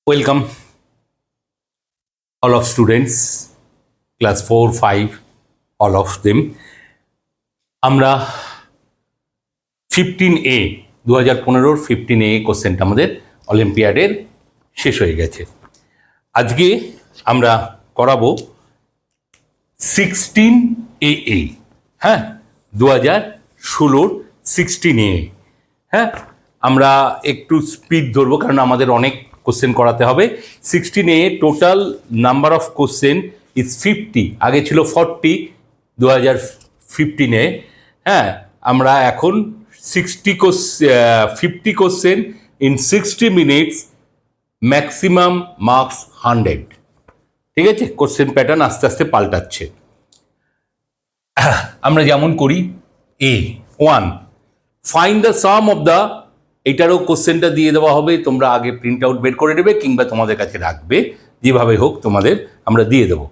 Welcome all of students, class 4, 5, all of them. আমরা 15A 2015 15A কোশ্চেনটা আমাদের অলিম্পিয়াডের শেষ হয়ে গেছে। আজকে আমরা করাবো 16AA, হ্যাঁ, 2016 16A। হ্যাঁ, আমরা একটু স্পিড ধরবো কারণ আমাদের অনেক কোশ্চেন করাতে হবে। 16A total number of question is 50, আগে ছিল 40 2015-এ। হ্যাঁ, আমরা এখন 50 question in 60 minutes, maximum marks 100। ঠিক আছে, কোশ্চেন প্যাটার্ন আস্তে আস্তে পাল্টাচ্ছে। আমরা যেমন করি A1, find the some of the, এটারও কোশ্চেনটা দিয়ে দেওয়া হবে, তোমরা আগে প্রিন্ট আউট বের করে নেবে কিংবা তোমাদের কাছে রাখবে, যেভাবে হোক তোমাদের আমরা দিয়ে দেবো।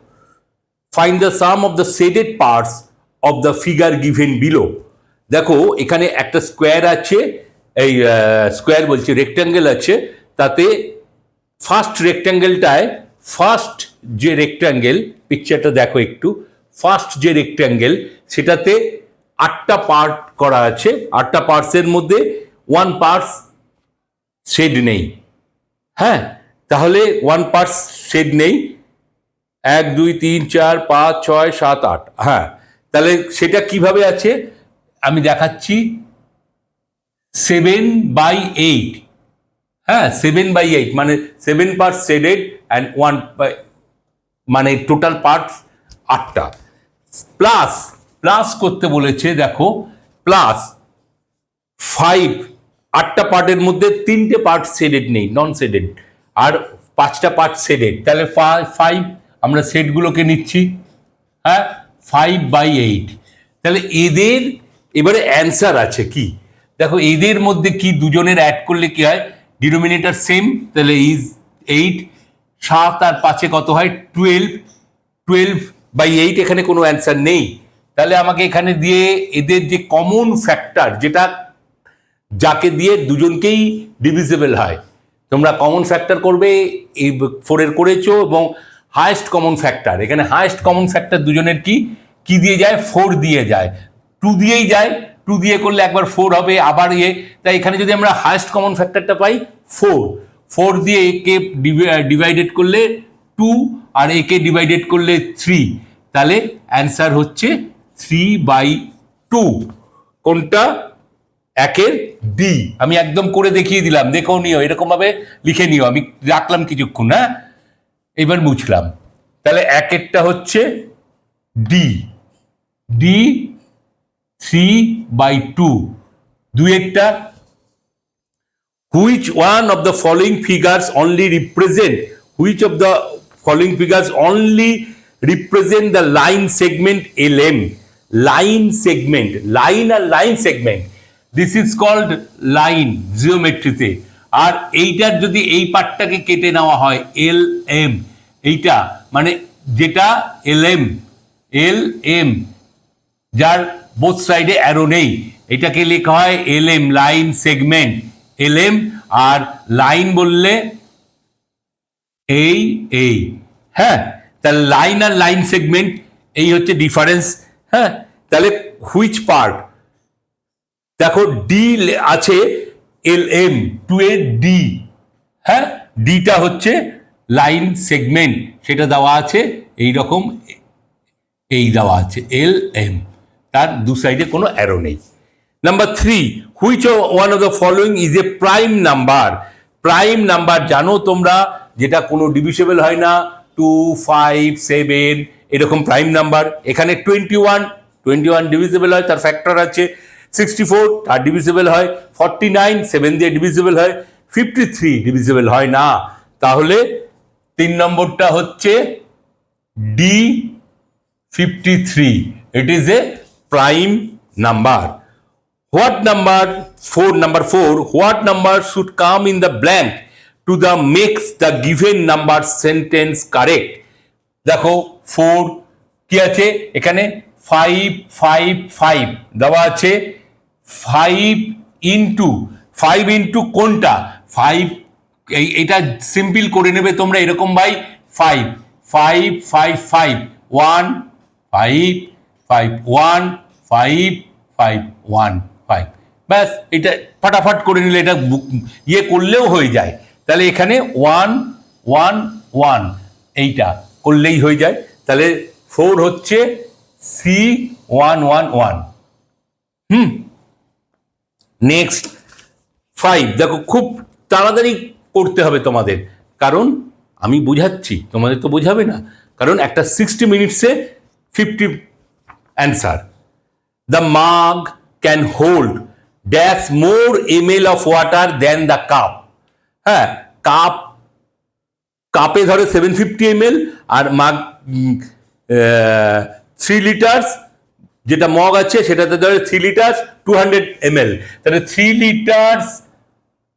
Find the some of the shaded parts of the figure given below. দেখো এখানে একটা স্কোয়ার আছে, এই স্কোয়ার বলছি রেক্ট্যাঙ্গেল আছে, তাতে ফার্স্ট রেক্ট্যাঙ্গেলটায় ফার্স্ট যে রেক্ট্যাঙ্গেল, পিকচারটা দেখো একটু, ফার্স্ট যে রেক্ট্যাঙ্গেল সেটাতে 8টা পার্ট করা আছে। 8টা পার্টসের মধ্যে 1 পার্টস শেড নেই। হ্যাঁ, তাহলে 1 পার্টস শেড নেই, 1 2 3 4 5 6 7 8। হ্যাঁ, তাহলে সেটা কিভাবে আছে আমি দেখাচ্ছি। 7/8, হ্যাঁ 7/8 মানে 7 পার্টস শেডেড অ্যান্ড 1 মানে টোটাল পার্টস 8টা। প্লাস করতে বলেছে, দেখো প্লাস 5, 8টা পার্টের মধ্যে 3টে পার্ট শেডেড নেই, নন শেডেড, আর 5টা পার্ট শেডেড, তাহলে 5 আমরা সেটগুলোকে নিচ্ছি। হ্যাঁ, 5/8। তাহলে এদের এবারে অ্যান্সার আছে কি, দেখো এদের মধ্যে কি দুজনের অ্যাড করলে কি হয়, ডিনোমিনেটর সেম, তাহলে ইজ 8, 7 আর 5-এ কত হয় 12, 12/8। এখানে কোনো অ্যান্সার নেই, তাহলে আমাকে এখানে দিয়ে এদের যে কমন ফ্যাক্টর, যেটা যাকে দিয়ে দুজনকেই ডিভিজিবল হয়, তোমরা কমন ফ্যাক্টর করবে, এই 4-এর করেছো, এবং হায়েস্ট কমন ফ্যাক্টর, এখানে হায়েস্ট কমন ফ্যাক্টর দুজনের কি দিয়ে যায়, 4 দিয়ে যায়, 2 দিয়েই যায়, 2 দিয়ে করলে একবার 4 হবে, আবার তাই এখানে যদি আমরা হায়েস্ট কমন ফ্যাক্টরটা পাই 4 দিয়ে একে ডিভাইডেড করলে 2 আর একে ডিভাইডেড করলে 3, তাহলে অ্যান্সার হচ্ছে 3/2। কোনটা, একের ডি। আমি একদম করে দেখিয়ে দিলাম, দেখো নিও, এরকম ভাবে লিখে নিও, আমি রাখলাম কিছুক্ষণ। হ্যাঁ, এবার বুঝলাম, তাহলে একেরটা হচ্ছে D 3/2। দুইয়েরটা, which one of the following figures only represent the line segment LM, line segment, this is called line জিওমেট্রিতে। আর এইটার যদি এই পার্টটাকে কেটে নেওয়া হয় LM, এইটা মানে যেটা LM যার বোথ সাইডে অ্যারো নেই, এটাকে লেখা হয় LM, লাইন সেগমেন্ট LM। আর লাইন বললে এই হ্যাঁ, তাহলে লাইন আর লাইন সেগমেন্ট এই হচ্ছে ডিফারেন্স। হ্যাঁ, তাহলে হুইচ পার্ট, দেখো ডি আছে LM, 2-এর ডি, হ্যাঁ ডিটা হচ্ছে লাইন সেগমেন্ট, সেটা দেওয়া আছে এই রকম, এই দেওয়া আছে LM, তার দু সাইডে কোনো অ্যারো নেই। Number 3, which one of the following is a prime number. Prime number জানো তোমরা, যেটা কোনো ডিভিসেবল হয় না, 2 5 7 এরকম প্রাইম নাম্বার। এখানে 21 ডিভিসেবল হয়, তার ফ্যাক্টর আছে। 64 তার ডিভিসেবল হয়, 49 7 দিয়ে ডিভিসেবল হয়, 53 ডিভিসেবল হয় না। তাহলে 3 নম্বরটা হচ্ছে D 53, it is a prime number. Number 4, what number should come in the blank to the makes the given number sentence correct? দেখো 4 কি আছে এখানে, 5 দেওয়া আছে, 5 ইন্টু কোনটা, 5 এটা সিম্পল করে নেবে তোমরা এরকম বাই 5 5 5 5 1 5 5 1 5 5 1 5, ব্যাস এটা ফটাফট করে নিলে এটা ইয়ে করলেও হয়ে যায়। তাহলে এখানে 1 1 1 এইটা করলেই হয়ে যায়। তাহলে 4 হচ্ছে C111। নেক্সট 5, দেখো খুব তাড়াতাড়ি করতে হবে তোমাদের, কারণ আমি বোঝাচ্ছি, তোমাদের তো বোঝাবে না, কারণ একটা 60 মিনিটসে 50 answer. The mug can hold dash more ml of water than the cup. হ্যাঁ, কাপে ধরে 750 ml, আর মাগ 3 লিটার্স, যেটা মগ আছে সেটাতে ধরে 3 লিটার্স 200 ml। তাহলে 3 লিটার্স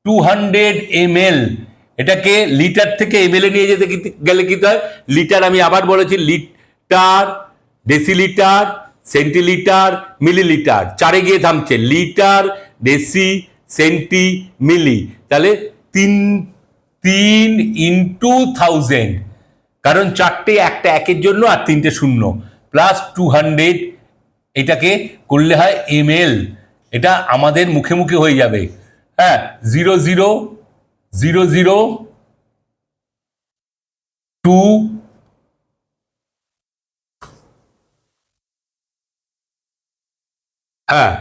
200 ml, এটাকে লিটার থেকে এমএল এ নিয়ে যেতে গেলে কি হয়, লিটার আমি আবার বলেছি, লিটার, ডেসিলিটার, সেন্টিলিটার, মিলিলিটার, চারে গিয়ে থামছে, লিটার, ডেসি, সেন্টি, মিলি। তাহলে 3 ইন্টু 1000, কারণ চারটে, একটা একের জন্য আর 3টে শূন্য, প্লাস 200, এটাকে করলে হয় ml। এটা আমাদের মুখে মুখে হয়ে যাবে। হ্যাঁ, 0 0 0 0 2, হ্যাঁ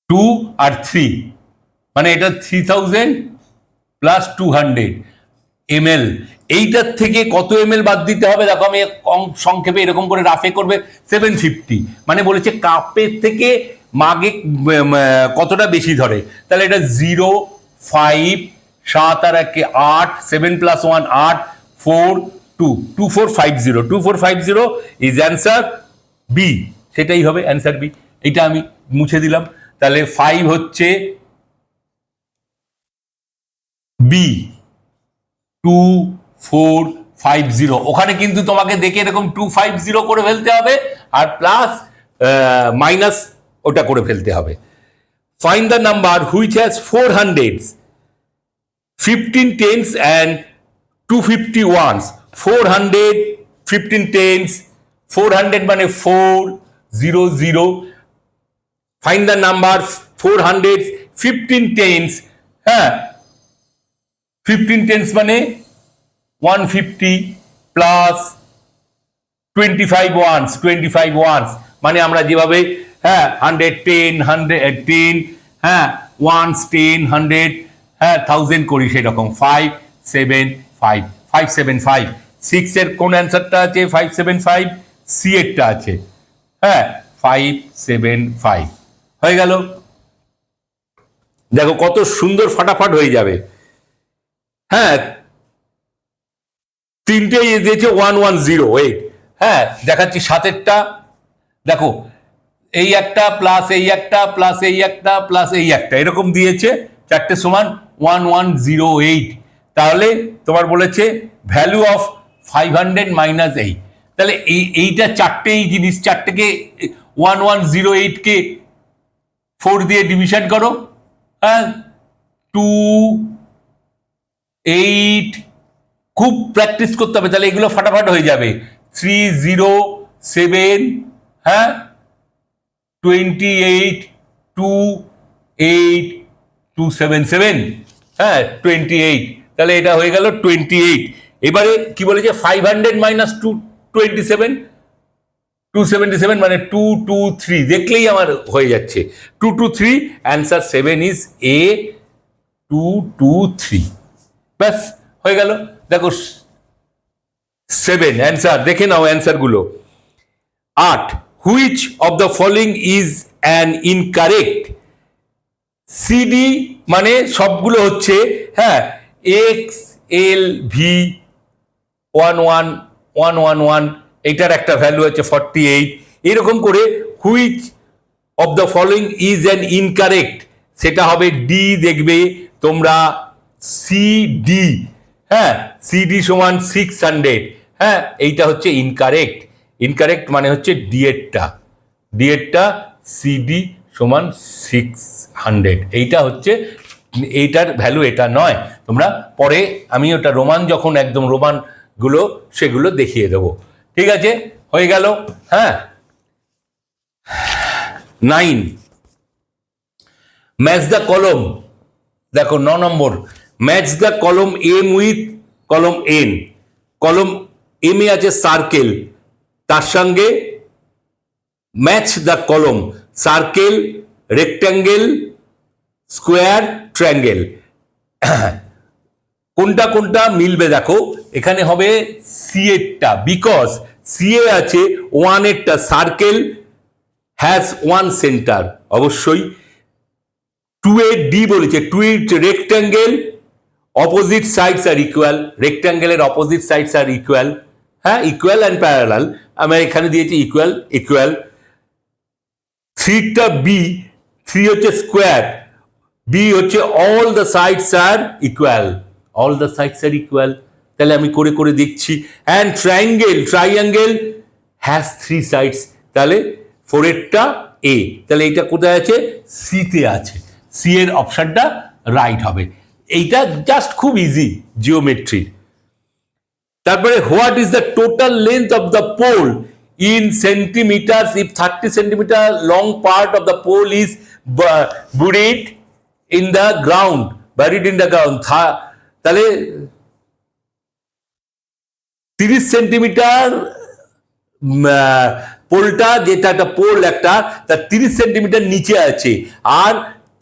2 আর 3, মানে এটা 3000 প্লাস 200 ml। এইটার থেকে কত ml বাদ দিতে হবে, দেখো আমি সংক্ষেপে এরকম করে রাফে করবে 750, মানে বলেছে কাপের থেকে মাগে কতটা বেশি ধরে। তাহলে এটা 0 5 7 আর 1 8, 7 প্লাস 1 8, 4 2, 2450, 2450 ইজ অ্যান্সার বি। সেটাই হবে অ্যান্সার বি। এটা আমি মুছে দিলাম। তাহলে 5 হচ্ছে বি 2450। ওখানে কিন্তু তোমাকে দেখে এরকম 250 করে ফেলতে হবে, আর প্লাস মাইনাস ওটা করে ফেলতে হবে। Find the number which has 4 hundreds, 15 tens and 250 ones. 400, 15 tens, 400 মানে 400। ফাইন্ড দ্য নাম্বার 400, 15 টেন্স, হ্যাঁ 15 টেন্স মানে 150 প্লাস 25 ওয়ান্স, 25 ওয়ান্স মানে আমরা যেভাবে, হ্যাঁ 100 10 100 10, হ্যাঁ ওয়ান্স 10 100, হ্যাঁ 1000 করি সেরকম। 575 575। 6 এর কোন অ্যান্সারটা আছে? 575। সি এরটা আছে, হ্যাঁ 575 হয়ে গেল। দেখো কত সুন্দর ফাটাফাট হয়ে যাবে। হ্যাঁ, তিনটে দিয়েছে 1108। হ্যাঁ দেখাচ্ছি, সাতেরটা দেখো, এই একটা প্লাস এই একটা প্লাস এই একটা প্লাস এই একটা, এরকম দিয়েছে, চারটে সমান 1108। তাহলে তোমার বলেছে ভ্যালু অফ 500 মাইনাস 8। তাহলে এইটা চারটে, এই জিনিস চারটেকে 1108কে 4 দিয়ে ডিভিশন করো, হ্যাঁ 2 8, খুব প্র্যাকটিস করতে হবে, তাহলে এগুলো ফাটাফাট হয়ে যাবে। 307, হ্যাঁ 28 28 277, হ্যাঁ 28। তাহলে এটা হয়ে গেল 28। এবারে কি বলেছে, 500 মাইনাস 227, 277 মানে 223, দেখলেই আমার হয়ে যাচ্ছে 223। Answer 7 is a 223। ব্যাস হয়ে গেল। দেখো 7 অ্যান্সার, দেখে নাও অ্যান্সার গুলো। 8, which of the following is an incorrect. CD মানে সবগুলো হচ্ছে, হ্যাঁ এক্স এল ভি 11111, এইটার একটা ভ্যালু হচ্ছে 48। এরকম করে which of the following is an incorrect, সেটা হবে ডি। দেখবে তোমরা সিডি, হ্যাঁ সিডি সমান 600, হ্যাঁ এইটা হচ্ছে ইনকারেক্ট। ইনকারেক্ট মানে হচ্ছে ডি এরটা সিডি সমান 600, এইটা হচ্ছে এইটার ভ্যালু এটা নয়, তোমরা পরে আমি ওটা রোমান যখন একদম রোমানগুলো সেগুলো দেখিয়ে দেবো। ঠিক আছে, হয়ে গেল। হ্যাঁ, 9 ম্যাচ দ্য কলম। দেখো 9 নম্বর, ম্যাচ দ্য কলম এম উইথ কলম এন। কলম এম এ আছে সার্কেল, তার সঙ্গে ম্যাচ দ্য কলম সার্কেল, রেক্ট্যাঙ্গেল, স্কোয়ার, ট্রায়াঙ্গেল। কোনটা কোনটা মিলবে দেখো, এখানে হবে সি এরটা, বিকজ সি এ আছে 1 এরটা সার্কেল হ্যাজ 1 সেন্টার, অবশ্যই 2 এর ডি বলেছে 2 এর rectangle opposite sides are equal, রেক্ট্যাঙ্গেলের অপোজিট সাইডস আর ইকুয়াল। হ্যাঁ, ইকুয়াল অ্যান্ড প্যারালাল, আমি এখানে দিয়েছি ইকুয়াল ইকুয়াল। 3টা বি, 3 হচ্ছে স্কোয়ার, বি হচ্ছে all the sides are equal, all the sides are equal. তাহলে আমি করে করে দেখছি। And triangle, triangle has 3 sides, তাহলে 4 এরটা এ, তাহলে এইটা কোথায় আছে, সিতে আছে, সি এর অপশনটা রাইট হবে। এইটা জাস্ট খুব ইজি জিওমেট্রি। তারপরে what is the total length of the pole in centimeter if 30 centimeter long part of the pole is buried in the ground, buried in the ground. তাহলে 30 centimetre পোলটা, যেটা একটা pole একটা, তার 30 centimetre নিচে আছে আর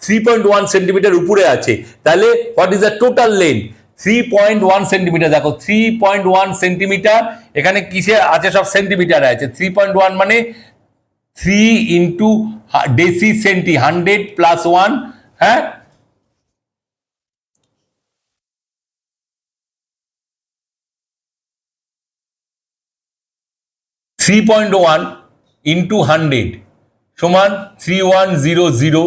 3.1 centimetre উপরে আছে, তাহলে what is the total length? 3.1 centimetre. দেখো 3.1 সেন্টিমিটার, এখানে কিসে আছে, সব সেন্টিমিটার আছে। 3.1 মানে 3 ইন্টু ডেসি সেন্টি, 100 প্লাস 1, হ্যাঁ, থ্রি পয়েন্ট ওয়ান ইন্টু 100 সমান 3100।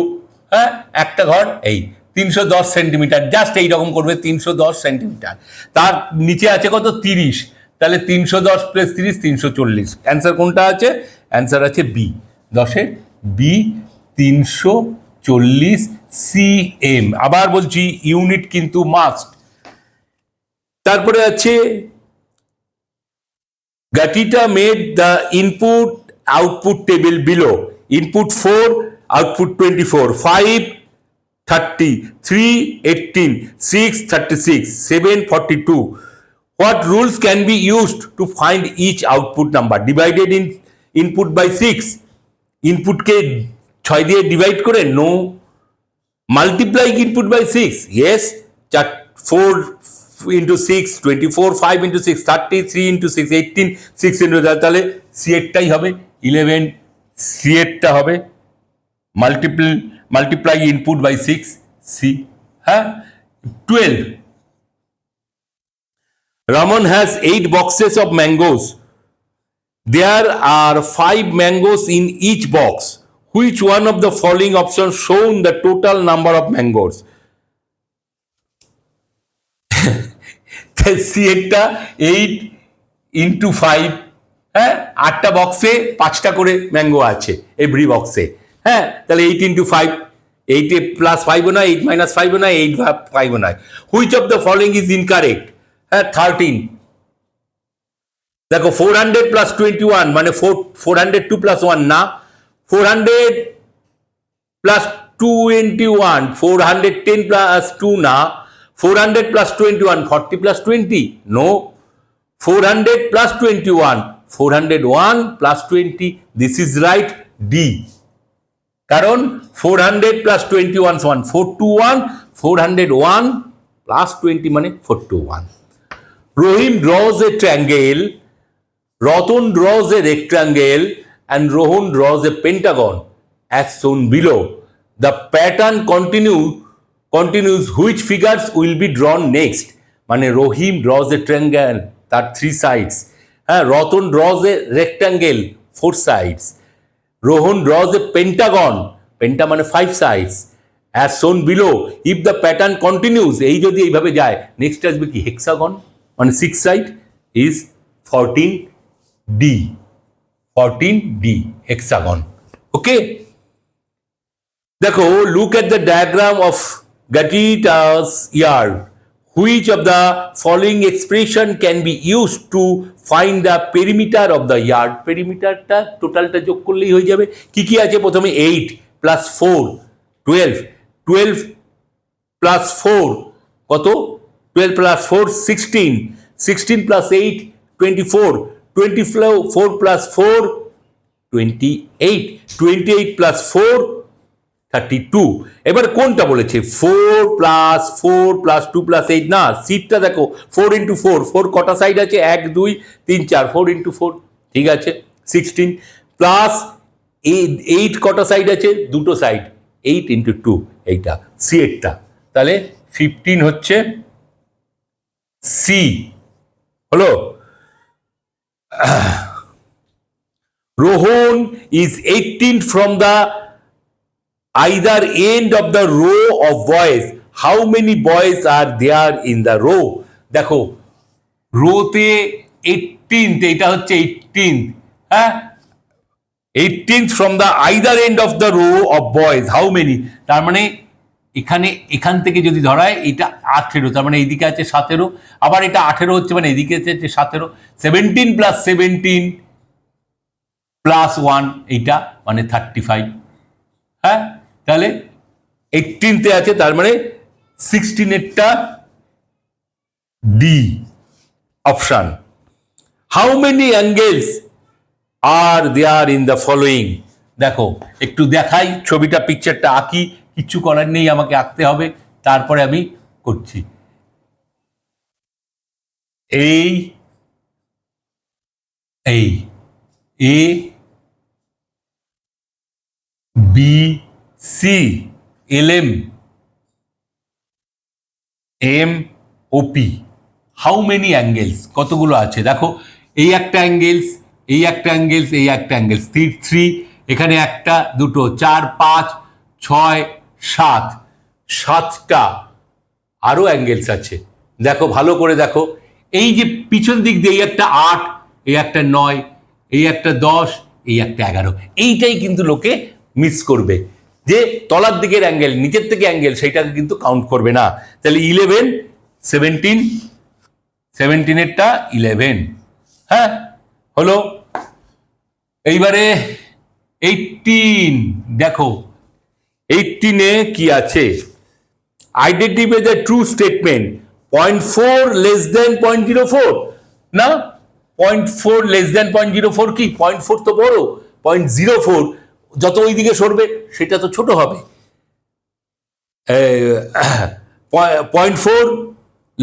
হ্যাঁ, একটা ঘর এই 310 সেন্টিমিটার, জাস্ট এইরকম করবে 310 সেন্টিমিটার। তার নিচে আছে কত, 30, তাহলে 310 প্লাস 30 340। অ্যান্সার কোনটা আছে? অ্যান্সার আছে বি, 10-এর বি, 340 সিএম। আবার বলছি ইউনিট কিন্তু মাস্ট। তারপরে আছে Gatita made the input-output table below. Input 4, output 24, 5, 30, 3, 18, 6, 36, 7, 42. What rules can be used to find each output number? Divided in input by 6. Input কে 6 দিয়ে divide করে? No. Multiply input by 6? Yes. 4 into 6 24, 5 into 6 30, 3 into 6 18, 6 into, তাহলে C এরটাই হবে 11, C এরটা হবে multiply input by 6 C. হ্যাঁ, 12 Raman has 8 boxes of mangoes. There are 5 mangoes in each box. Which one of the following options shown the total number of mangoes? C এরটা 8 into 5, হ্যাঁ, 8টা বক্সে 5টা করে mango আছে every বক্সে। হ্যাঁ, তাহলে 8 ইন্টু 5, 8 প্লাস 5ও নয়, 8 মাইনাস 5ও নয়, 8 5ও নয়। Which of the following is incorrect? হ্যাঁ, 13। দেখো 400 প্লাস 21 মানে 402 প্লাস 1 না, 400 প্লাস 21, 410 প্লাস 2 না, 400 plus 21, 40 plus 20? No. 400 plus 21, 401 plus 20. This is right, D. কারণ 400 plus 21 সমান 421, 401 plus 20 মানে 421. Rohim draws a triangle, Ratan draws a rectangle, and Rohan draws a pentagon as shown below. The pattern continues, which figures will be drawn next? মানে রহিম draws a triangle, তার 3 sides. হ্যাঁ, Ratan draws a rectangle, 4 sides. Rohan draws a pentagon, penta মানে 5 sides. As shown below, if the pattern continues, এই যদি এইভাবে যায়, next আসবে কি, হেক্সাগন, মানে 6 side is 14D, 14D hexagon. ওকে, দেখো, look at the diagram of gratuitous year. Which of the following expression can be used to find the perimeter of the yard? Perimeterটা টোটালটা যোগ করলেই হয়ে যাবে। কি আছে প্রথমে 8 প্লাস 4 12, 12 প্লাস 4 কত? 12 প্লাস 4 16, 16 প্লাস 8 24, 24 প্লাস 4 28, 28 প্লাস 4 32। এবার কোনটা বলেছে? 4 প্লাস 4 প্লাস 2 প্লাস 8 না, সিটটা দেখো 4 ইন্টু 4, 4 কটা সাইড আছে? 1 2 3 4, 4 ইন্টু 4, ঠিক আছে 16 প্লাস 8 কটা সাইড আছে? দুটো সাইড, 8 ইন্টু 2, এইটা সি এরটা, তাহলে 15 হচ্ছে সি হলো। Rohan is 18 from the either end of the row of boys. How many boys are there in the row? দেখো রোতে 18th, এটা হচ্ছে 18th, হ্যাঁ 18th from the either end of the row of boys. How many? তার মানে এখান থেকে যদি ধরায় এটা 18, তার মানে এইদিকে আছে 17, আবার এটা 18 হচ্ছে মানে এদিকে আছে 17, 17 প্লাস 17 প্লাস 1 এইটা মানে 35, হ্যাঁ তাহলে 18তে আছে, তার মানে 16এরটা D option. How many angles are there in the following? দেখো একটু দেখাই ছবিটা, পিকচারটা আঁকি, কিচ্ছু করার নেই, আমাকে আঁকতে হবে, তারপরে আমি করছি। এই A B C L M M O P. How many angles? কতগুলো আছে দেখো, এই একটা অ্যাঙ্গেলস, এই একটা অ্যাঙ্গেলস, এই একটা অ্যাঙ্গেলস, 3, এখানে একটা দুটো 4 5 6 7, 7টা আরো অ্যাঙ্গেলস আছে। দেখো ভালো করে দেখো, এই যে পিছন দিক দিয়ে এই একটা 8, এই একটা 9, এই একটা 10, এই একটা 11, এইটাই কিন্তু লোকে মিস করবে, যে তলার দিকের অ্যাঙ্গেল, নিচের থেকে অ্যাঙ্গেল, সেইটাকে কিন্তু কাউন্ট করবে না। তাহলে 11 17, 17এরটা 11, হ্যাঁ হলো। এইবারে 18 দেখো, 18-এ কি আছে? Identify the true statement. 0.4 less than 0.04 না, 0.4 লেস দেন 0.04 কি? 0.4 তো বড়, 0.04 যত ওই দিকে সরবে সেটা তো ছোট হবে। 0.4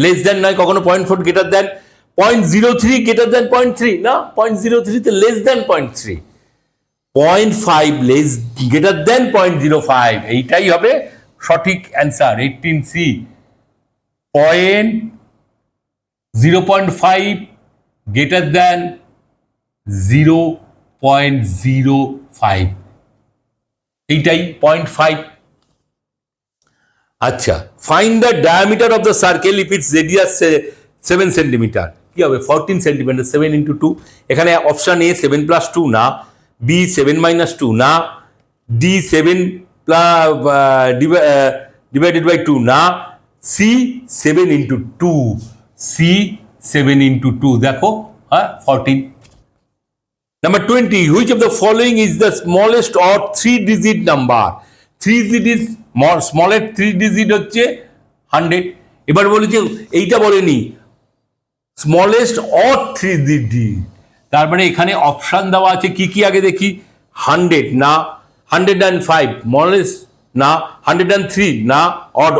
লেস দেন নয় কখনো, 0.4 গ্রেটার দেন, 0.03 গ্রেটার দেন 0.3 না, 0.03 তে less than 0.3, 0.5 less greater than 0.05, এইটাই হবে সঠিক অ্যান্সার 18C। 0.5 গ্রেটার দেন 0.05, এইটাই 0.5। আচ্ছা, find the diameter of the circle if it's radius 7 centimetre. কি হবে? 14 সেন্টিমিটার, 7 ইন্টু 2। এখানে অপশন এ 7 প্লাস 2 না, বি 7 মাইনাস 2 না, ডি 7 ডিভাইডেড বাই 2 না, সি 7 ইন্টু 2, সি 7 ইন্টু 2 দেখো, হ্যাঁ 14। Number 20, which of the following is the smallest or 3-digit number? 3-digit smallest 3-digit হচ্ছে 100। এবার বলেছে, এইটা বলেনি স্মলেস্ট অর 3-digit, তার মানে এখানে অপশন দেওয়া আছে কি কি আগে দেখি। 100 না, 105 স্মলেস্ট না, 103 না, অড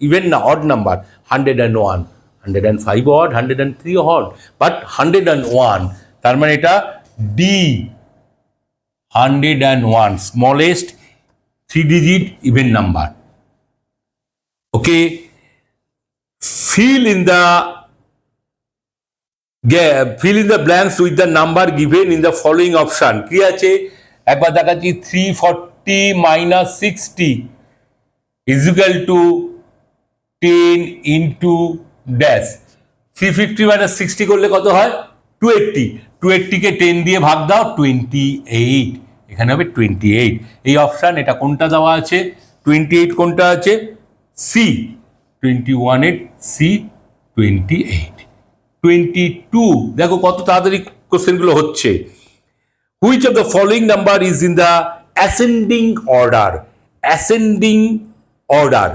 ইভেন না, odd number 101, 105 odd, 103 odd, but 101, তার মানে এটা D 101 smallest 3-digit even number. Okay, fill in the blanks with the number given in the following option. কি আছে একবার দেখাচ্ছি, 340 minus 60 is equal to 10 into dash। 350 minus 60 করলে কত হয়? 280, 280 কে 10 দিয়ে ভাগ দাও, 28, এখানে হবে 28। এই অপশন, এটা কোনটা দেওয়া আছে? 28 কোনটা আছে? সি 21 সি 28 22 দেখো কত তাড়াতাড়ি কোশ্চেনগুলো হচ্ছে। Which of the following number is in the ascending order? Ascending order,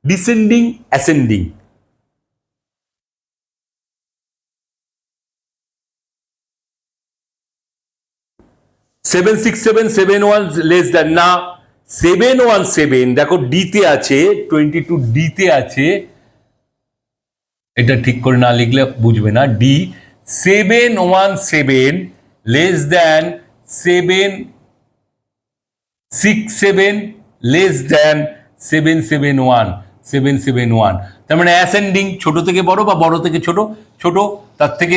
descending, ascending. Seven six seven seven one less than না, 717 দেখো ডিতে আছে, 22 ডিতে আছে, এটা ঠিক করে না লিখলে বুঝবে না। D 717 less than 767 less than 771 তার মানে অ্যাসেন্ডিং, ছোট থেকে বড় বা বড় থেকে ছোট, ছোট তার থেকে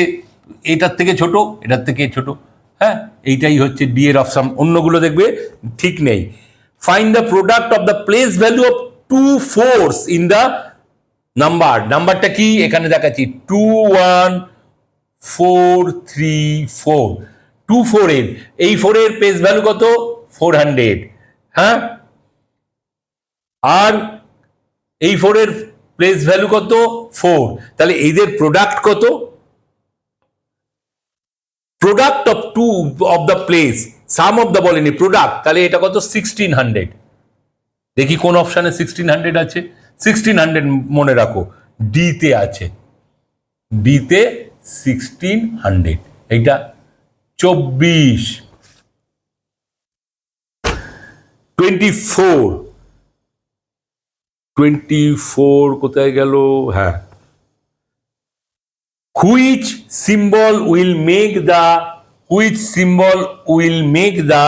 এটার থেকে ছোট, এটার থেকে ছোট। হ্যাঁ, এইটাই হচ্ছে ডি এর অপশন, অন্যগুলো দেখবে ঠিক নেই। Find the product of the place value of 2 4s in the number. নাম্বারটা কি এখানে দেখাচ্ছি, 21434, 24 এর এই 4 এর প্লেস ভ্যালু কত? 400। হ্যাঁ, আর এই 4 এর প্লেস ভ্যালু কত? 4। তাহলে এদের প্রোডাক্ট কত? Product of 2 of the place, some of the বলেনি, প্রোডাক্ট, তাহলে এটা কত? 1600। দেখি কোন অপশানে 1600 আছে। 1600 মনে রাখো ডিতে আছে, ডিতে 1600, এইটা 24 24 কোথায় গেল? হ্যাঁ, which symbol will make the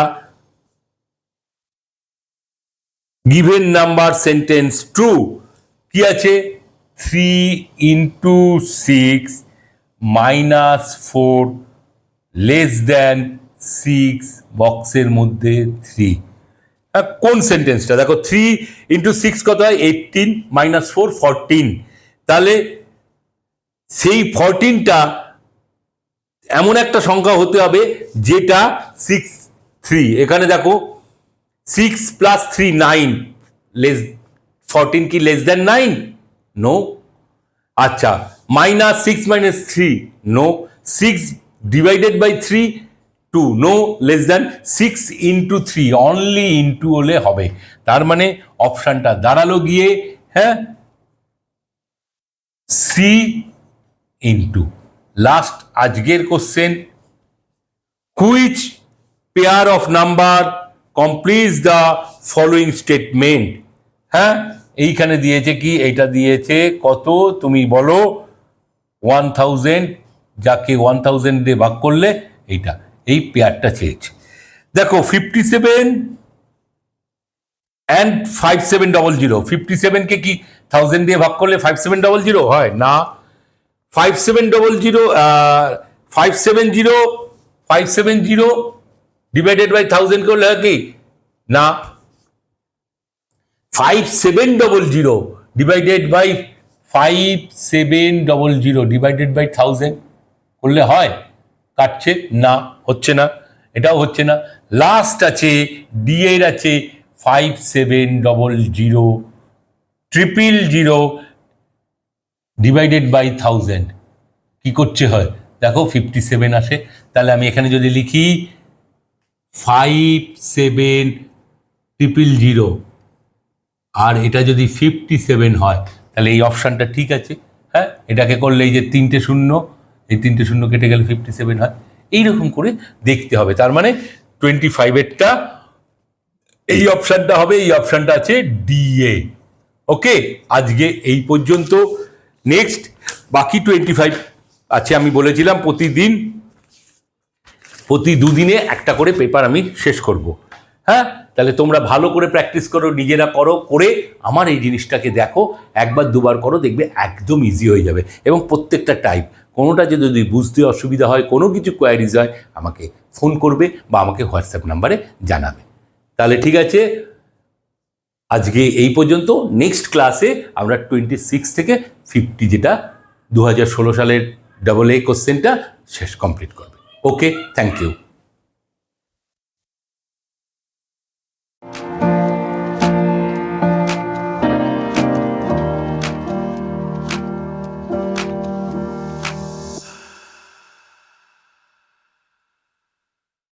given number sentence true? কি আছে? 3 into 6 minus 4 less than 6 বক্সের মধ্যে 3। কোন সেন্টেন্সটা দেখো, 3 into 6 কত হয়? 18 minus 4 14। তাহলে সেই 14টা এমন একটা সংখ্যা হতে হবে যেটা 6 3, এখানে দেখো 6 plus 3 9, less 14 কি লেস দেন 9? নো। আচ্ছা, minus 6 minus 3, no. 6 divided by 3 2, no. Less than 6 into 3, only into হলে হবে। তার মানে অপশনটা দাঁড়ালো গিয়ে, হ্যাঁ, সি ইন্টু। লাস্ট আজকের question, which pair of number completes the following statement? হ্যাঁ, এইখানে দিয়েছে কি? এইটা দিয়েছে কত তুমি বলো? 1000, যাকে 1000 দিয়ে ভাগ করলে এইটা, এই পেয়ারটা চেয়েছে। দেখো 57 and 5700, 57 কে কি 1000 দিয়ে ভাগ করলে 5700 হয় না? 570 ডিভাইডেড বাই 1000 করলে হয় কি? না। 5700 ডিভাইডেড বাই ডিভাইডেড বাই 1000 করলে হয়? কাটছে না, হচ্ছে না, এটাও হচ্ছে না। লাস্ট আছে ডি এর আছে 5700 ডিভাইডেড বাই 1000 কি করছে হয়? দেখো 57 আসে। তাহলে আমি এখানে যদি লিখি 5700 আর এটা যদি 57 হয়, তাহলে এই অপশানটা ঠিক আছে। হ্যাঁ, এটাকে করলে এই যে 3টে শূন্য, এই 3টে শূন্য কেটে গেলে 57 হয়। এইরকম করে দেখতে হবে। তার মানে 25-এরটা এই অপশানটা হবে, এই অপশানটা আছে ডিএ। ওকে, আজকে এই পর্যন্ত। নেক্সট বাকি 25 আছে, আমি বলেছিলাম প্রতি দুদিনে একটা করে পেপার আমি শেষ করব। হ্যাঁ, তাহলে তোমরা ভালো করে প্র্যাকটিস করো, নিজেরা করো, করে আমার এই জিনিসটাকে দেখো, একবার দুবার করো, দেখবে একদম ইজি হয়ে যাবে। এবং প্রত্যেকটা টাইপ, কোনোটা যদি বুঝতে অসুবিধা হয়, কোনো কিছু কোয়ারিজ হয়, আমাকে ফোন করবে বা আমাকে হোয়াটসঅ্যাপ নাম্বারে জানাবে। তাহলে ঠিক আছে, আজকে এই পর্যন্ত। নেক্সট ক্লাসে আমরা 26 থেকে 50, যেটা 2016 সালের AA কোশ্চেনটা শেষ কমপ্লিট করবে। ওকে, থ্যাংক ইউ।